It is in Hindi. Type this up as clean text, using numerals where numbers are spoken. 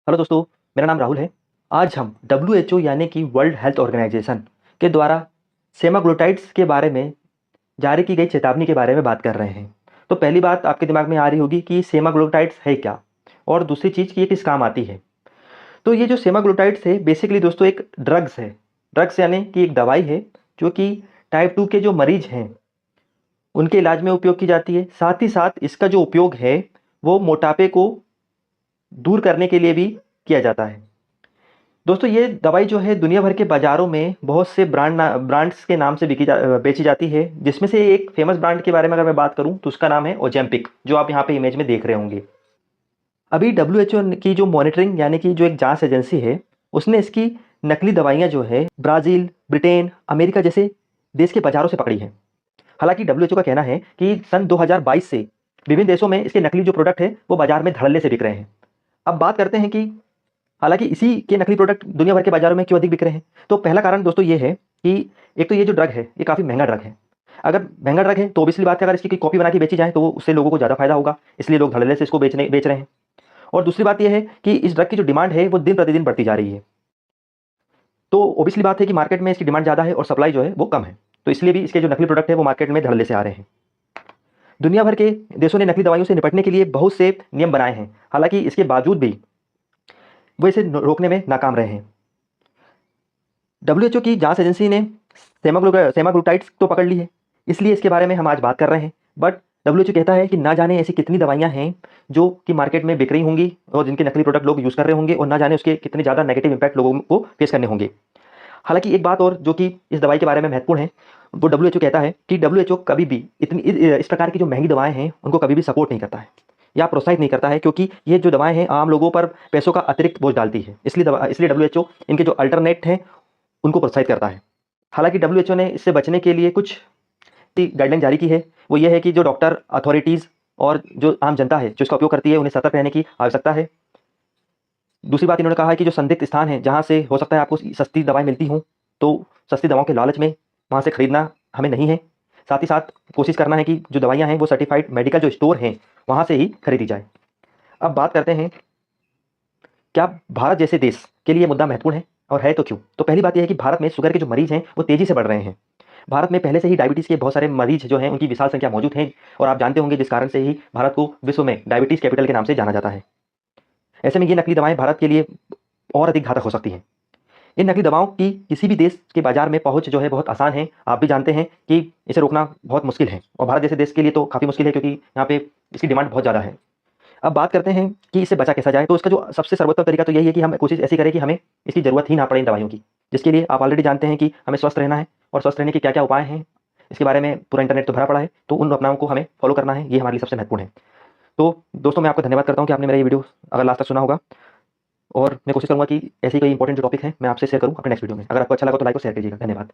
हेलो दोस्तों, मेरा नाम राहुल है। आज हम डब्ल्यूएचओ यानी कि वर्ल्ड हेल्थ ऑर्गेनाइजेशन के द्वारा सेमाग्लूटाइड्स के बारे में जारी की गई चेतावनी के बारे में बात कर रहे हैं। तो पहली बात आपके दिमाग में आ रही होगी कि सेमाग्लूटाइड्स है क्या, और दूसरी चीज़ कि ये किस काम आती है। तो ये जो सेमाग्लूटाइड्स है बेसिकली दोस्तों एक ड्रग्स है। ड्रग्स यानी कि एक दवाई है जो कि टाइप 2 के जो मरीज हैं उनके इलाज में उपयोग की जाती है। साथ ही साथ इसका जो उपयोग है वो मोटापे को दूर करने के लिए भी किया जाता है। दोस्तों ये दवाई जो है दुनिया भर के बाज़ारों में बहुत से ब्रांड्स के नाम से बेची जाती है, जिसमें से एक फेमस ब्रांड के बारे में अगर मैं बात करूं तो उसका नाम है ओजेम्पिक, जो आप यहाँ पे इमेज में देख रहे होंगे। अभी डब्ल्यूएचओ की जो मॉनिटरिंग यानी कि जो एक जांच एजेंसी है उसने इसकी नकली दवाइयाँ जो है ब्राज़ील, ब्रिटेन, अमेरिका जैसे देश के बाज़ारों से पकड़ी हैं। हालांकि डब्ल्यूएचओ का कहना है कि सन 2022 से विभिन्न देशों में इसके नकली जो प्रोडक्ट है वो बाजार में धड़ल्ले से बिक रहे हैं। अब बात करते हैं कि हालाँकि इसी के नकली प्रोडक्ट दुनिया भर के बाज़ारों में क्यों अधिक बिक रहे हैं? तो पहला कारण दोस्तों ये है कि एक तो ये जो ड्रग है, ये काफ़ी महँगा ड्रग है। अगर महँगा ड्रग है तो ऑब्वियसली बात है, अगर इसकी कोई कॉपी बना के बेची जाए तो वो उससे लोगों को ज़्यादा फ़ायदा होगा, इसलिए लोग धड़ल्ले से इसको बेच रहे हैं। और दूसरी बात ये है कि इस ड्रग की जो डिमांड है वो दिन-प्रतिदिन बढ़ती जा रही है। तो ऑब्वियसली बात है कि मार्केट में इसकी डिमांड ज़्यादा है और सप्लाई जो है वो कम है। तो इसलिए भी इसके जो नकली प्रोडक्ट है वो मार्केट में धड़ल्ले से आ रहे हैं। दुनिया भर के देशों ने नकली दवाइयों से निपटने के लिए बहुत से नियम बनाए हैं। हालाँकि इसके बावजूद भी वो इसे रोकने में नाकाम रहे हैं। डब्ल्यूएचओ की जांच एजेंसी ने सेमाग्लूटाइड्स तो पकड़ ली है, इसलिए इसके बारे में हम आज बात कर रहे हैं। बट डब्ल्यूएचओ कहता है कि ना जाने ऐसी कितनी दवाइयां हैं जो कि मार्केट में बिक रही होंगी और जिनके नकली प्रोडक्ट लोग यूज़ कर रहे होंगे, और ना जाने उसके कितने ज़्यादा नेगेटिव इम्पैक्ट लोगों को फेस करने होंगे। हालांकि एक बात और जो कि इस दवाई के बारे में महत्वपूर्ण है, वो डब्ल्यूएचओ कहता है कि डब्ल्यूएचओ कभी भी इस प्रकार की जो महंगी दवाएं हैं उनको कभी भी सपोर्ट नहीं करता है या प्रोत्साहित नहीं करता है, क्योंकि ये जो दवाएं हैं आम लोगों पर पैसों का अतिरिक्त बोझ डालती है। इसलिए डब्ल्यूएचओ इनके जो अल्टरनेट हैं उनको प्रोत्साहित करता है। हालांकि डब्ल्यूएचओ ने इससे बचने के लिए कुछ गाइडलाइन जारी की है। वो ये है कि जो डॉक्टर, अथॉरिटीज़ और जो आम जनता है जो इसका उपयोग करती है, उन्हें सतर्क रहने की आवश्यकता है। दूसरी बात इन्होंने कहा है कि जो संदिग्ध स्थान है जहाँ से हो सकता है आपको सस्ती दवाएं मिलती हों, तो सस्ती दवाओं के लालच में वहाँ से खरीदना हमें नहीं है। साथ ही साथ कोशिश करना है कि जो दवाइयाँ हैं वो सर्टिफाइड मेडिकल जो स्टोर हैं वहाँ से ही खरीदी जाए। अब बात करते हैं, क्या भारत जैसे देश के लिए मुद्दा महत्वपूर्ण है, और है तो क्यों? तो पहली बात यह है कि भारत में शुगर के जो मरीज हैं वो तेज़ी से बढ़ रहे हैं। भारत में पहले से ही डायबिटीज़ के बहुत सारे मरीज जो हैं उनकी विशाल संख्या मौजूद है, और आप जानते होंगे जिस कारण से ही भारत को विश्व में डायबिटीज़ कैपिटल के नाम से जाना जाता है। ऐसे में ये नकली दवाएँ भारत के लिए और अधिक घातक हो सकती हैं। इन नकली दवाओं की किसी भी देश के बाज़ार में पहुँच जो है बहुत आसान है। आप भी जानते हैं कि इसे रोकना बहुत मुश्किल है, और भारत जैसे देश के लिए तो काफ़ी मुश्किल है, क्योंकि यहाँ पे इसकी डिमांड बहुत ज़्यादा है। अब बात करते हैं कि इससे बचा कैसा जाए, तो इसका जो सबसे सर्वोत्तम तरीका तो यही है कि हम कोशिश ऐसी करें कि हमें इसकी ज़रूरत ही ना पड़े इन दवाइयों की। जिसके लिए आप ऑलरेडी जानते हैं कि हमें स्वस्थ रहना है, और स्वस्थ रहने के क्या-क्या उपाय हैं, इसके बारे में पूरा इंटरनेट तो भरा पड़ा है, तो उन अपनाओं को हमें फॉलो करना है, ये हमारे लिए सबसे महत्वपूर्ण है। तो दोस्तों मैं आपका धन्यवाद करता हूँ कि आपने मेरा ये वीडियो अगर लास्ट तक सुना होगा, और मैं कोशिश करूँगा कि ऐसी कोई इंपॉर्टेंट जो टॉपिक है मैं आपसे शेयर करूँ अपने नेक्स्ट वीडियो में। अगर आपको अच्छा लगा तो लाइक और शेयर कीजिएगा। धन्यवाद।